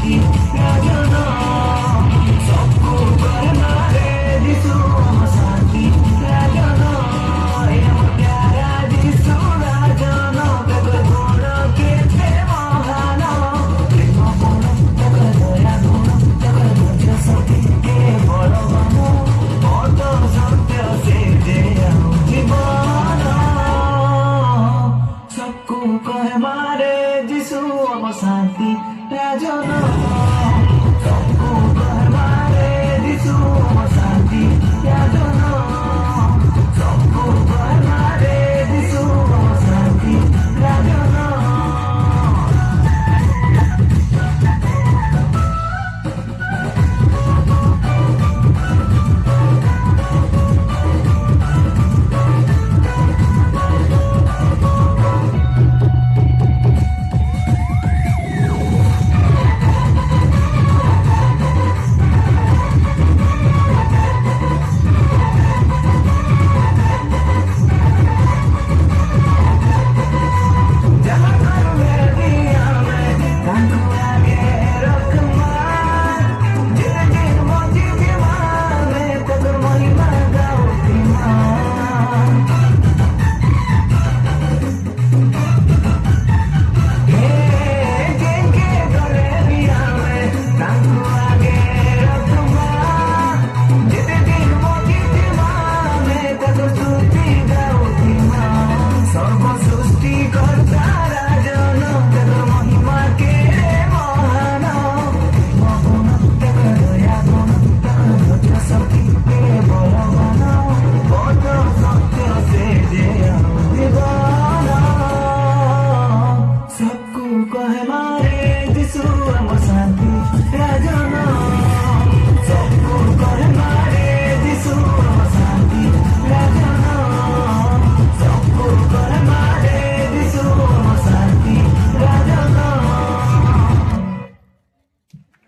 राजन सबको कर मारे दिसु हम शांति राजन एम प्यारा दिसु राजन तक गुण केते महान प्रेम गुण तक दया गुण तक धैर्य शक्ति के बलवान पद सत्य से जय जीवन सबको कह मारे जिसु हम शांति राजन।